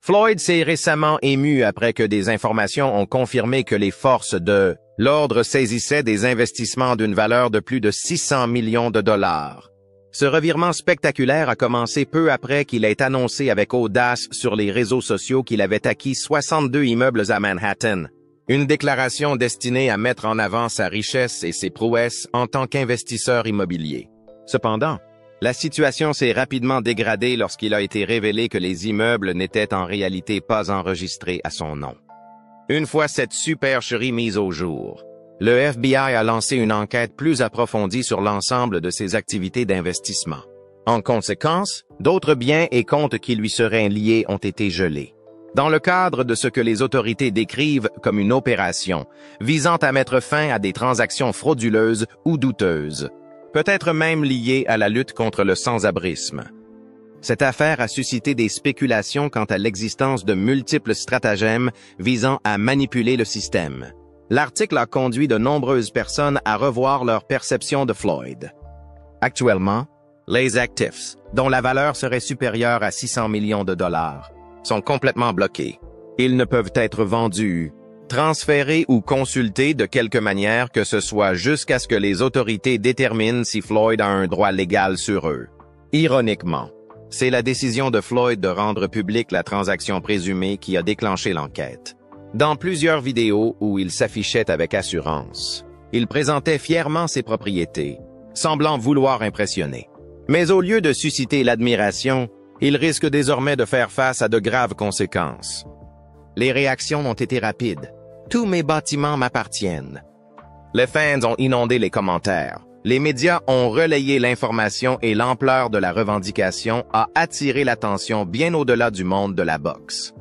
Floyd s'est récemment ému après que des informations ont confirmé que les forces de l'ordre saisissaient des investissements d'une valeur de plus de 600 millions de dollars. Ce revirement spectaculaire a commencé peu après qu'il ait annoncé avec audace sur les réseaux sociaux qu'il avait acquis 62 immeubles à Manhattan. Une déclaration destinée à mettre en avant sa richesse et ses prouesses en tant qu'investisseur immobilier. Cependant, la situation s'est rapidement dégradée lorsqu'il a été révélé que les immeubles n'étaient en réalité pas enregistrés à son nom. Une fois cette supercherie mise au jour, le FBI a lancé une enquête plus approfondie sur l'ensemble de ses activités d'investissement. En conséquence, d'autres biens et comptes qui lui seraient liés ont été gelés. Dans le cadre de ce que les autorités décrivent comme une opération visant à mettre fin à des transactions frauduleuses ou douteuses, peut-être même liées à la lutte contre le sans-abrisme. Cette affaire a suscité des spéculations quant à l'existence de multiples stratagèmes visant à manipuler le système. L'article a conduit de nombreuses personnes à revoir leur perception de Floyd. Actuellement, les actifs, dont la valeur serait supérieure à 600 millions de dollars, sont complètement bloqués. Ils ne peuvent être vendus, transférés ou consultés de quelque manière que ce soit jusqu'à ce que les autorités déterminent si Floyd a un droit légal sur eux. Ironiquement, c'est la décision de Floyd de rendre publique la transaction présumée qui a déclenché l'enquête. Dans plusieurs vidéos où il s'affichait avec assurance, il présentait fièrement ses propriétés, semblant vouloir impressionner. Mais au lieu de susciter l'admiration, il risque désormais de faire face à de graves conséquences. Les réactions ont été rapides. Tous mes bâtiments m'appartiennent. Les fans ont inondé les commentaires. Les médias ont relayé l'information et l'ampleur de la revendication a attiré l'attention bien au-delà du monde de la boxe.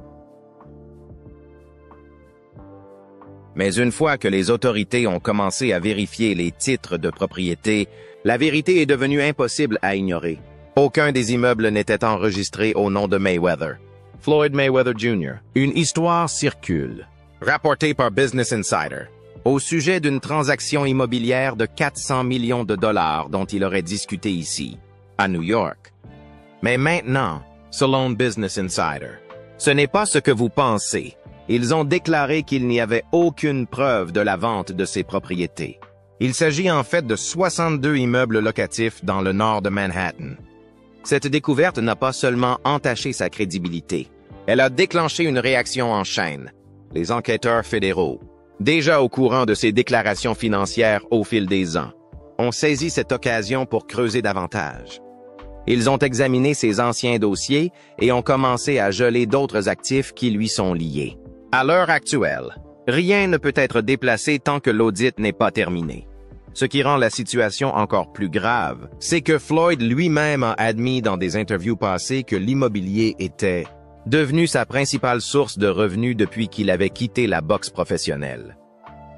Mais une fois que les autorités ont commencé à vérifier les titres de propriété, la vérité est devenue impossible à ignorer. Aucun des immeubles n'était enregistré au nom de Mayweather. Floyd Mayweather Jr. Une histoire circule, rapportée par Business Insider, au sujet d'une transaction immobilière de 400 millions de dollars dont il aurait discuté ici, à New York. Mais maintenant, selon Business Insider, ce n'est pas ce que vous pensez. Ils ont déclaré qu'il n'y avait aucune preuve de la vente de ces propriétés. Il s'agit en fait de 62 immeubles locatifs dans le nord de Manhattan. Cette découverte n'a pas seulement entaché sa crédibilité, elle a déclenché une réaction en chaîne. Les enquêteurs fédéraux, déjà au courant de ces déclarations financières au fil des ans, ont saisi cette occasion pour creuser davantage. Ils ont examiné ses anciens dossiers et ont commencé à geler d'autres actifs qui lui sont liés. À l'heure actuelle, rien ne peut être déplacé tant que l'audit n'est pas terminé. Ce qui rend la situation encore plus grave, c'est que Floyd lui-même a admis dans des interviews passées que l'immobilier était devenu sa principale source de revenus depuis qu'il avait quitté la boxe professionnelle.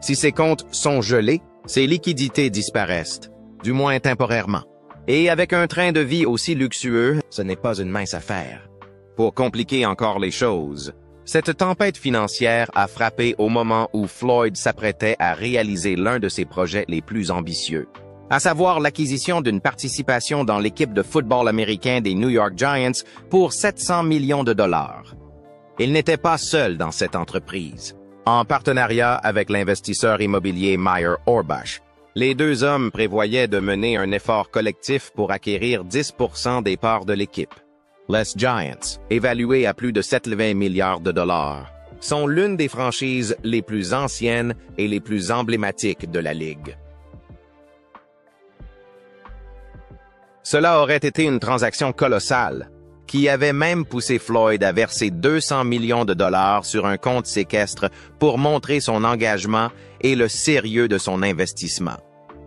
Si ses comptes sont gelés, ses liquidités disparaissent, du moins temporairement. Et avec un train de vie aussi luxueux, ce n'est pas une mince affaire. Pour compliquer encore les choses, cette tempête financière a frappé au moment où Floyd s'apprêtait à réaliser l'un de ses projets les plus ambitieux, à savoir l'acquisition d'une participation dans l'équipe de football américain des New York Giants pour 700 millions de dollars. Il n'était pas seul dans cette entreprise. En partenariat avec l'investisseur immobilier Meyer Orbach, les deux hommes prévoyaient de mener un effort collectif pour acquérir 10% des parts de l'équipe. Les Giants, évalués à plus de 7,20 milliards de dollars, sont l'une des franchises les plus anciennes et les plus emblématiques de la Ligue. Cela aurait été une transaction colossale, qui avait même poussé Floyd à verser 200 millions de dollars sur un compte séquestre pour montrer son engagement et le sérieux de son investissement.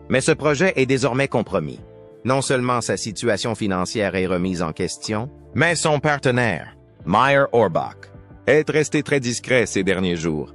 Mais ce projet est désormais compromis. Non seulement sa situation financière est remise en question, mais son partenaire, Meyer Orbach, est resté très discret ces derniers jours.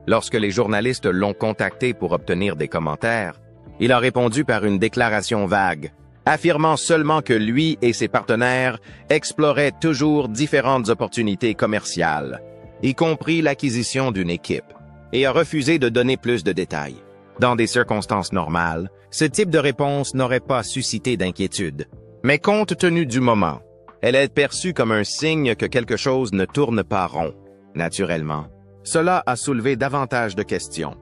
Lorsque les journalistes l'ont contacté pour obtenir des commentaires, il a répondu par une déclaration vague, affirmant seulement que lui et ses partenaires exploraient toujours différentes opportunités commerciales, y compris l'acquisition d'une équipe, et a refusé de donner plus de détails. Dans des circonstances normales, ce type de réponse n'aurait pas suscité d'inquiétude. Mais compte tenu du moment, Elle est perçue comme un signe que quelque chose ne tourne pas rond. Naturellement, cela a soulevé davantage de questions.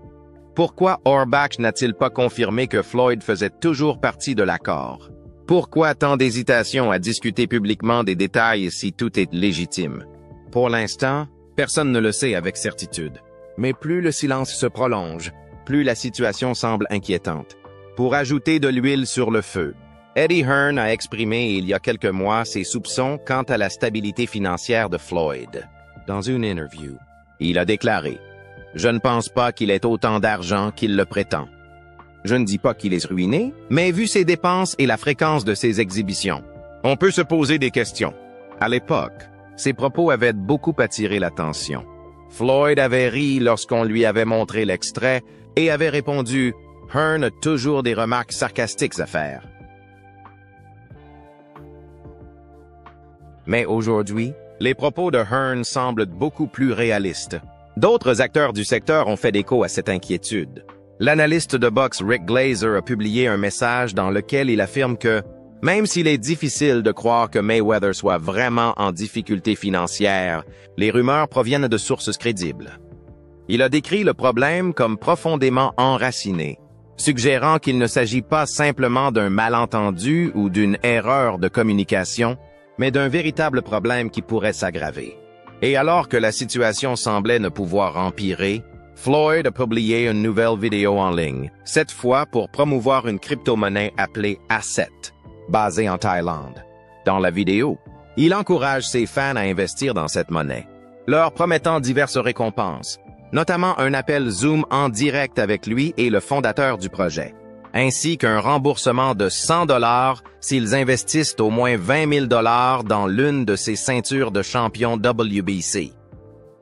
Pourquoi Orbach n'a-t-il pas confirmé que Floyd faisait toujours partie de l'accord? Pourquoi tant d'hésitation à discuter publiquement des détails si tout est légitime? Pour l'instant, personne ne le sait avec certitude. Mais plus le silence se prolonge, plus la situation semble inquiétante. Pour ajouter de l'huile sur le feu, Eddie Hearn a exprimé il y a quelques mois ses soupçons quant à la stabilité financière de Floyd. Dans une interview, il a déclaré « Je ne pense pas qu'il ait autant d'argent qu'il le prétend. Je ne dis pas qu'il est ruiné, mais vu ses dépenses et la fréquence de ses exhibitions, on peut se poser des questions. » À l'époque, ses propos avaient beaucoup attiré l'attention. Floyd avait ri lorsqu'on lui avait montré l'extrait et avait répondu « Hearn a toujours des remarques sarcastiques à faire. » Mais aujourd'hui, les propos de Hearn semblent beaucoup plus réalistes. D'autres acteurs du secteur ont fait écho à cette inquiétude. L'analyste de boxe Rick Glazer a publié un message dans lequel il affirme que, même s'il est difficile de croire que Mayweather soit vraiment en difficulté financière, les rumeurs proviennent de sources crédibles. Il a décrit le problème comme profondément enraciné, suggérant qu'il ne s'agit pas simplement d'un malentendu ou d'une erreur de communication, mais d'un véritable problème qui pourrait s'aggraver. Et alors que la situation semblait ne pouvoir empirer, Floyd a publié une nouvelle vidéo en ligne, cette fois pour promouvoir une crypto-monnaie appelée Asset, basée en Thaïlande. Dans la vidéo, il encourage ses fans à investir dans cette monnaie, leur promettant diverses récompenses, notamment un appel Zoom en direct avec lui et le fondateur du projet, ainsi qu'un remboursement de 100 $ s'ils investissent au moins 20 000 $ dans l'une de ses ceintures de champion WBC.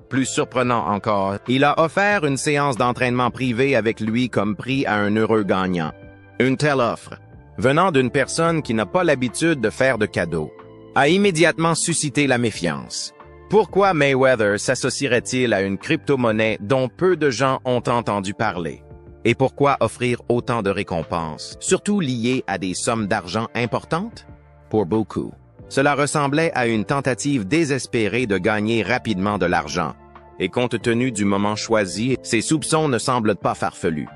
Plus surprenant encore, il a offert une séance d'entraînement privée avec lui comme prix à un heureux gagnant. Une telle offre, venant d'une personne qui n'a pas l'habitude de faire de cadeaux, a immédiatement suscité la méfiance. Pourquoi Mayweather s'associerait-il à une crypto-monnaie dont peu de gens ont entendu parler? Et pourquoi offrir autant de récompenses, surtout liées à des sommes d'argent importantes? Pour beaucoup, cela ressemblait à une tentative désespérée de gagner rapidement de l'argent. Et compte tenu du moment choisi, ces soupçons ne semblent pas farfelus.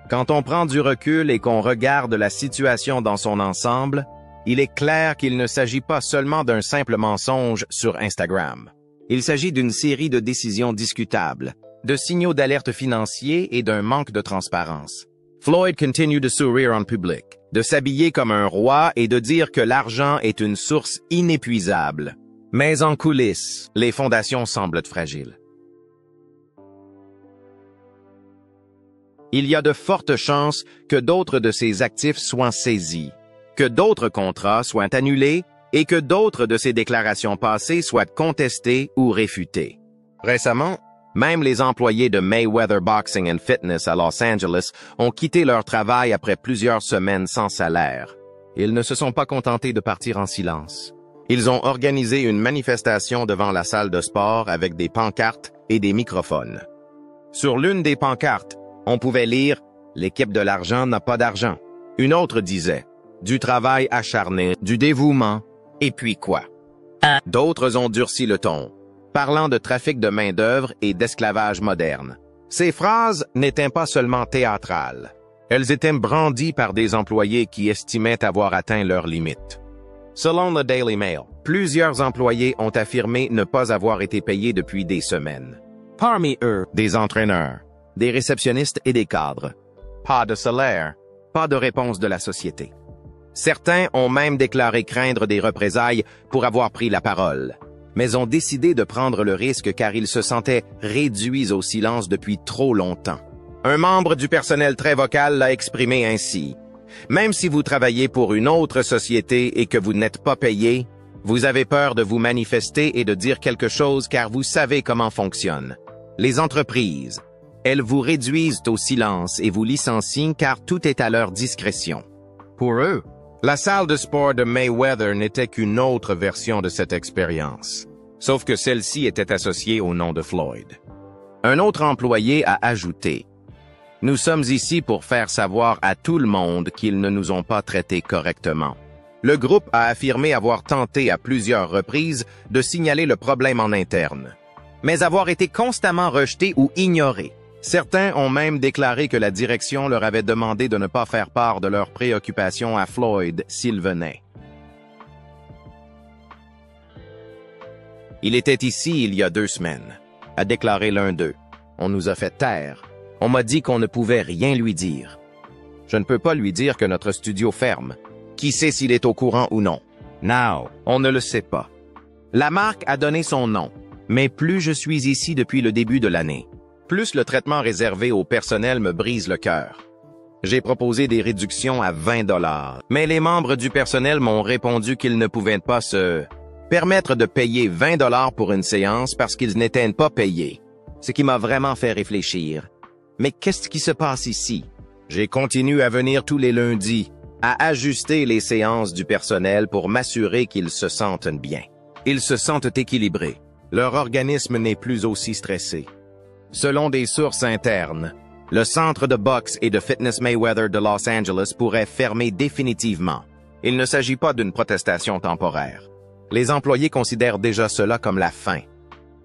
Quand on prend du recul et qu'on regarde la situation dans son ensemble, il est clair qu'il ne s'agit pas seulement d'un simple mensonge sur Instagram. Il s'agit d'une série de décisions discutables, de signaux d'alerte financiers et d'un manque de transparence. Floyd continue de sourire en public, de s'habiller comme un roi et de dire que l'argent est une source inépuisable. Mais en coulisses, les fondations semblent fragiles. Il y a de fortes chances que d'autres de ses actifs soient saisis, que d'autres contrats soient annulés et que d'autres de ses déclarations passées soient contestées ou réfutées. Récemment, même les employés de Mayweather Boxing and Fitness à Los Angeles ont quitté leur travail après plusieurs semaines sans salaire. Ils ne se sont pas contentés de partir en silence. Ils ont organisé une manifestation devant la salle de sport avec des pancartes et des microphones. Sur l'une des pancartes, on pouvait lire « L'équipe de l'argent n'a pas d'argent ». Une autre disait « Du travail acharné, du dévouement, et puis quoi ». D'autres ont durci le ton, parlant de trafic de main-d'œuvre et d'esclavage moderne. Ces phrases n'étaient pas seulement théâtrales. Elles étaient brandies par des employés qui estimaient avoir atteint leurs limites. Selon le Daily Mail, plusieurs employés ont affirmé ne pas avoir été payés depuis des semaines. Parmi eux, des entraîneurs, des réceptionnistes et des cadres. Pas de salaire, pas de réponse de la société. Certains ont même déclaré craindre des représailles pour avoir pris la parole, mais ont décidé de prendre le risque car ils se sentaient réduits au silence depuis trop longtemps. Un membre du personnel très vocal l'a exprimé ainsi. Même si vous travaillez pour une autre société et que vous n'êtes pas payé, vous avez peur de vous manifester et de dire quelque chose car vous savez comment fonctionne. Les entreprises, elles vous réduisent au silence et vous licencient car tout est à leur discrétion. Pour eux, la salle de sport de Mayweather n'était qu'une autre version de cette expérience, sauf que celle-ci était associée au nom de Floyd. Un autre employé a ajouté « Nous sommes ici pour faire savoir à tout le monde qu'ils ne nous ont pas traités correctement. Le groupe a affirmé avoir tenté à plusieurs reprises de signaler le problème en interne, mais avoir été constamment rejeté ou ignoré. Certains ont même déclaré que la direction leur avait demandé de ne pas faire part de leurs préoccupations à Floyd s'il venait. « Il était ici il y a 2 semaines, » a déclaré l'un d'eux. « On nous a fait taire. On m'a dit qu'on ne pouvait rien lui dire. Je ne peux pas lui dire que notre studio ferme. Qui sait s'il est au courant ou non? Now, on ne le sait pas. La marque a donné son nom, mais plus je suis ici depuis le début de l'année, plus le traitement réservé au personnel me brise le cœur. J'ai proposé des réductions à 20 $, mais les membres du personnel m'ont répondu qu'ils ne pouvaient pas se permettre de payer 20 $ pour une séance parce qu'ils n'étaient pas payés. Ce qui m'a vraiment fait réfléchir. Mais qu'est-ce qui se passe ici? J'ai continué à venir tous les lundis, à ajuster les séances du personnel pour m'assurer qu'ils se sentent bien. Ils se sentent équilibrés. Leur organisme n'est plus aussi stressé. Selon des sources internes, le centre de boxe et de fitness Mayweather de Los Angeles pourrait fermer définitivement. Il ne s'agit pas d'une protestation temporaire. Les employés considèrent déjà cela comme la fin.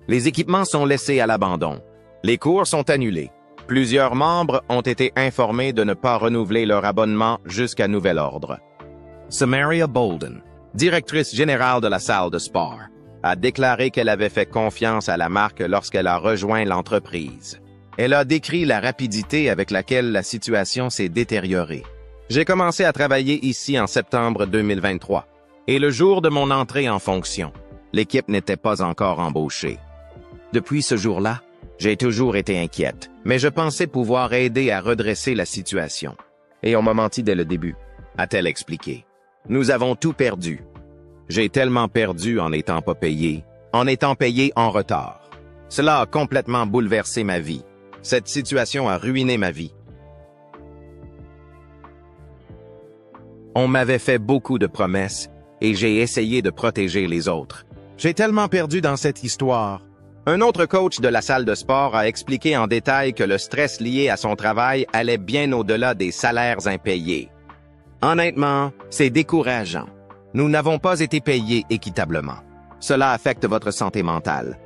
Les équipements sont laissés à l'abandon. Les cours sont annulés. Plusieurs membres ont été informés de ne pas renouveler leur abonnement jusqu'à nouvel ordre. Samaria Bolden, directrice générale de la salle de sport, a déclaré qu'elle avait fait confiance à la marque lorsqu'elle a rejoint l'entreprise. Elle a décrit la rapidité avec laquelle la situation s'est détériorée. J'ai commencé à travailler ici en septembre 2023, et le jour de mon entrée en fonction, l'équipe n'était pas encore embauchée. Depuis ce jour-là, j'ai toujours été inquiète, mais je pensais pouvoir aider à redresser la situation. Et on m'a menti dès le début, a-t-elle expliqué. Nous avons tout perdu. J'ai tellement perdu en n'étant pas payé, en étant payé en retard. Cela a complètement bouleversé ma vie. Cette situation a ruiné ma vie. On m'avait fait beaucoup de promesses et j'ai essayé de protéger les autres. J'ai tellement perdu dans cette histoire. Un autre coach de la salle de sport a expliqué en détail que le stress lié à son travail allait bien au-delà des salaires impayés. Honnêtement, c'est décourageant. Nous n'avons pas été payés équitablement. Cela affecte votre santé mentale.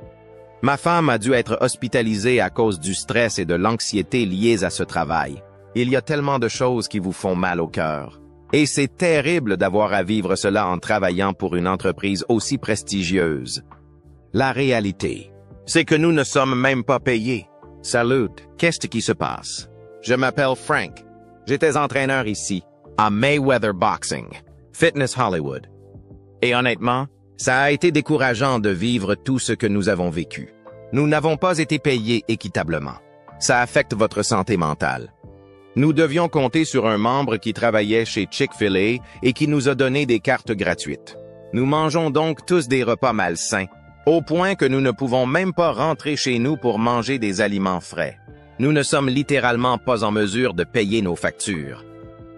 Ma femme a dû être hospitalisée à cause du stress et de l'anxiété liés à ce travail. Il y a tellement de choses qui vous font mal au cœur. Et c'est terrible d'avoir à vivre cela en travaillant pour une entreprise aussi prestigieuse. La réalité, c'est que nous ne sommes même pas payés. Salut, qu'est-ce qui se passe? Je m'appelle Frank. J'étais entraîneur ici, à Mayweather Boxing, Fitness Hollywood. Et honnêtement, ça a été décourageant de vivre tout ce que nous avons vécu. Nous n'avons pas été payés équitablement. Ça affecte votre santé mentale. Nous devions compter sur un membre qui travaillait chez Chick-fil-A et qui nous a donné des cartes gratuites. Nous mangeons donc tous des repas malsains, au point que nous ne pouvons même pas rentrer chez nous pour manger des aliments frais. Nous ne sommes littéralement pas en mesure de payer nos factures.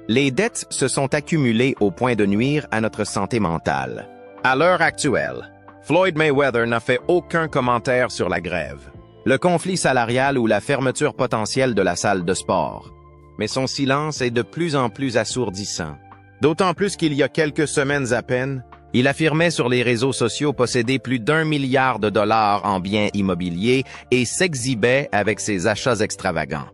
Les dettes se sont accumulées au point de nuire à notre santé mentale. À l'heure actuelle, Floyd Mayweather n'a fait aucun commentaire sur la grève, le conflit salarial ou la fermeture potentielle de la salle de sport. Mais son silence est de plus en plus assourdissant. D'autant plus qu'il y a quelques semaines à peine, il affirmait sur les réseaux sociaux posséder plus d'1 milliard de dollars en biens immobiliers et s'exhibait avec ses achats extravagants.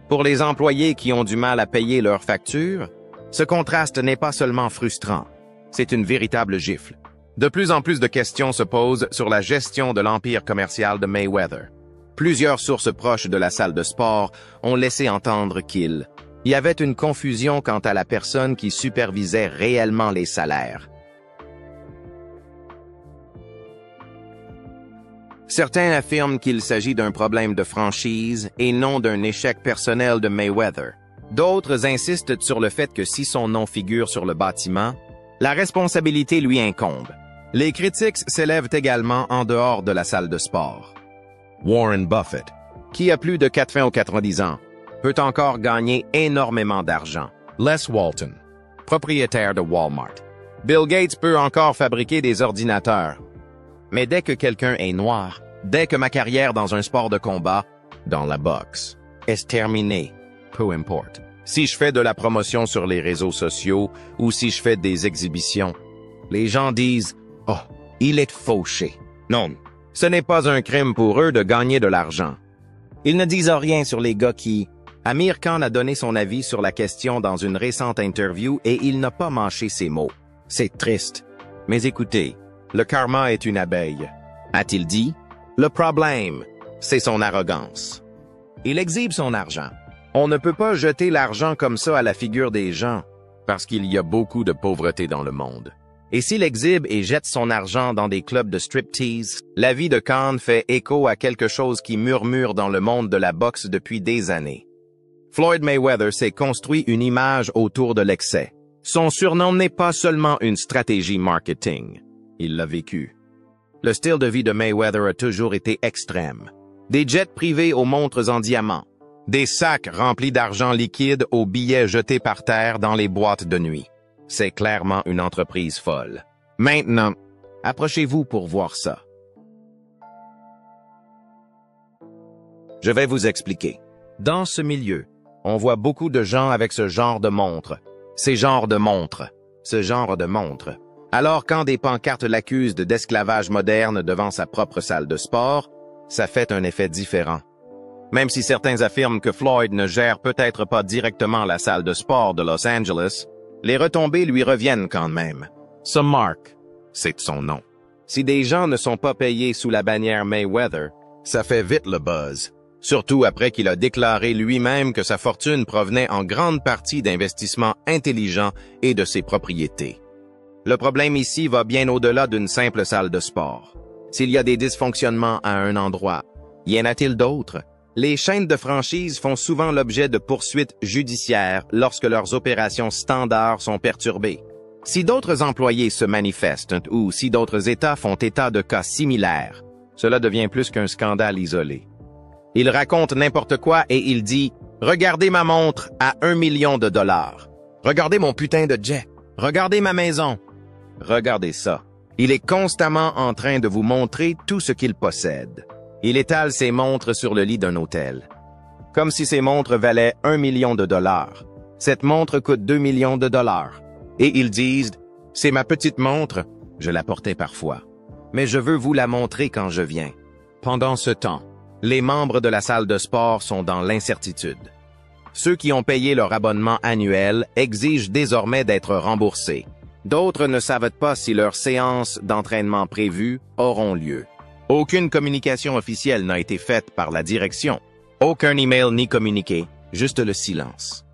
Pour les employés qui ont du mal à payer leurs factures, ce contraste n'est pas seulement frustrant, c'est une véritable gifle. De plus en plus de questions se posent sur la gestion de l'empire commercial de Mayweather. Plusieurs sources proches de la salle de sport ont laissé entendre qu'il y avait une confusion quant à la personne qui supervisait réellement les salaires. Certains affirment qu'il s'agit d'un problème de franchise et non d'un échec personnel de Mayweather. D'autres insistent sur le fait que si son nom figure sur le bâtiment, la responsabilité lui incombe. Les critiques s'élèvent également en dehors de la salle de sport. Warren Buffett, qui a plus de 80 ou 90 ans, peut encore gagner énormément d'argent. Les Walton, propriétaire de Walmart. Bill Gates peut encore fabriquer des ordinateurs. Mais dès que quelqu'un est noir, dès que ma carrière dans un sport de combat, dans la boxe, est terminée, peu importe. Si je fais de la promotion sur les réseaux sociaux ou si je fais des exhibitions, les gens disent « Oh, il est fauché ». Non, ce n'est pas un crime pour eux de gagner de l'argent. Ils ne disent rien sur les gars qui... Amir Khan a donné son avis sur la question dans une récente interview et il n'a pas mâché ses mots. C'est triste. Mais écoutez, le karma est une abeille. A-t-il dit? Le problème, c'est son arrogance. Il exhibe son argent. On ne peut pas jeter l'argent comme ça à la figure des gens, parce qu'il y a beaucoup de pauvreté dans le monde. Et s'il exhibe et jette son argent dans des clubs de striptease, la vie de Khan fait écho à quelque chose qui murmure dans le monde de la boxe depuis des années. Floyd Mayweather s'est construit une image autour de l'excès. Son surnom n'est pas seulement une stratégie marketing. Il l'a vécu. Le style de vie de Mayweather a toujours été extrême. Des jets privés aux montres en diamant. Des sacs remplis d'argent liquide aux billets jetés par terre dans les boîtes de nuit. C'est clairement une entreprise folle. Maintenant, approchez-vous pour voir ça. Je vais vous expliquer. Dans ce milieu, on voit beaucoup de gens avec ce genre de montres. Ce genre de montres. Alors quand des pancartes l'accusent d'esclavage moderne devant sa propre salle de sport, ça fait un effet différent. Même si certains affirment que Floyd ne gère peut-être pas directement la salle de sport de Los Angeles, les retombées lui reviennent quand même. Ce Mark, c'est son nom. Si des gens ne sont pas payés sous la bannière Mayweather, ça fait vite le buzz. Surtout après qu'il a déclaré lui-même que sa fortune provenait en grande partie d'investissements intelligents et de ses propriétés. Le problème ici va bien au-delà d'une simple salle de sport. S'il y a des dysfonctionnements à un endroit, y en a-t-il d'autres? Les chaînes de franchise font souvent l'objet de poursuites judiciaires lorsque leurs opérations standards sont perturbées. Si d'autres employés se manifestent ou si d'autres États font état de cas similaires, cela devient plus qu'un scandale isolé. Il raconte n'importe quoi et il dit « Regardez ma montre à 1 million de dollars. Regardez mon putain de jet. Regardez ma maison. Regardez ça. » Il est constamment en train de vous montrer tout ce qu'il possède. Il étale ses montres sur le lit d'un hôtel. Comme si ces montres valaient 1 million de dollars. Cette montre coûte 2 millions de dollars. Et ils disent « C'est ma petite montre. Je la portais parfois. Mais je veux vous la montrer quand je viens. » Pendant ce temps, les membres de la salle de sport sont dans l'incertitude. Ceux qui ont payé leur abonnement annuel exigent désormais d'être remboursés. D'autres ne savent pas si leurs séances d'entraînement prévues auront lieu. Aucune communication officielle n'a été faite par la direction. Aucun email ni communiqué, juste le silence.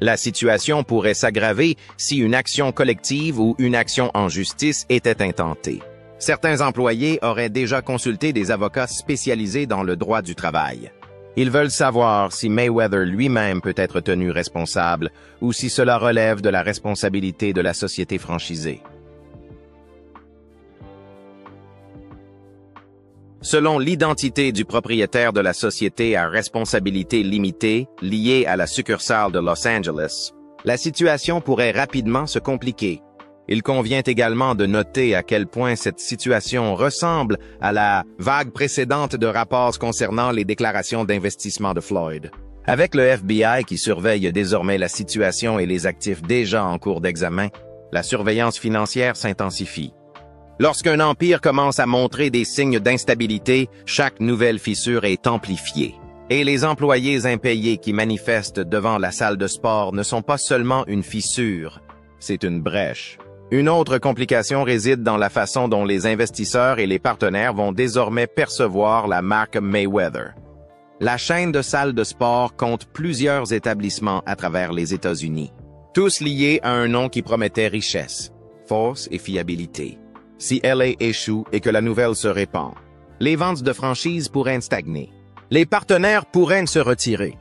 La situation pourrait s'aggraver si une action collective ou une action en justice était intentée. Certains employés auraient déjà consulté des avocats spécialisés dans le droit du travail. Ils veulent savoir si Mayweather lui-même peut être tenu responsable ou si cela relève de la responsabilité de la société franchisée. Selon l'identité du propriétaire de la société à responsabilité limitée liée à la succursale de Los Angeles, la situation pourrait rapidement se compliquer. Il convient également de noter à quel point cette situation ressemble à la vague précédente de rapports concernant les déclarations d'investissement de Floyd. Avec le FBI qui surveille désormais la situation et les actifs déjà en cours d'examen, la surveillance financière s'intensifie. Lorsqu'un empire commence à montrer des signes d'instabilité, chaque nouvelle fissure est amplifiée. Et les employés impayés qui manifestent devant la salle de sport ne sont pas seulement une fissure, c'est une brèche. Une autre complication réside dans la façon dont les investisseurs et les partenaires vont désormais percevoir la marque Mayweather. La chaîne de salles de sport compte plusieurs établissements à travers les États-Unis, tous liés à un nom qui promettait richesse, force et fiabilité. Si LA échoue et que la nouvelle se répand, les ventes de franchises pourraient stagner. Les partenaires pourraient se retirer.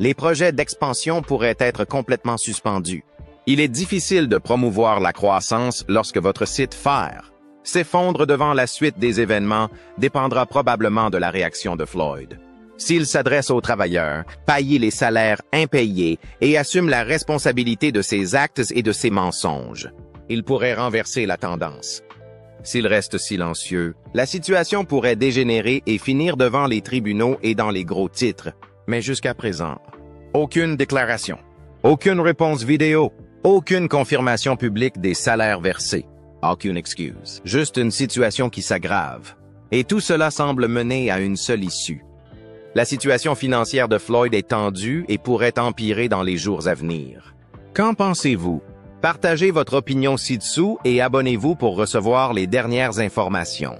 Les projets d'expansion pourraient être complètement suspendus. Il est difficile de promouvoir la croissance lorsque votre site FAIR s'effondre devant la suite des événements dépendra probablement de la réaction de Floyd. S'il s'adresse aux travailleurs, paye les salaires impayés et assume la responsabilité de ses actes et de ses mensonges, il pourrait renverser la tendance. S'il reste silencieux, la situation pourrait dégénérer et finir devant les tribunaux et dans les gros titres. Mais jusqu'à présent, aucune déclaration. Aucune réponse vidéo. Aucune confirmation publique des salaires versés. Aucune excuse. Juste une situation qui s'aggrave. Et tout cela semble mener à une seule issue. La situation financière de Floyd est tendue et pourrait empirer dans les jours à venir. Qu'en pensez-vous? Partagez votre opinion ci-dessous et abonnez-vous pour recevoir les dernières informations.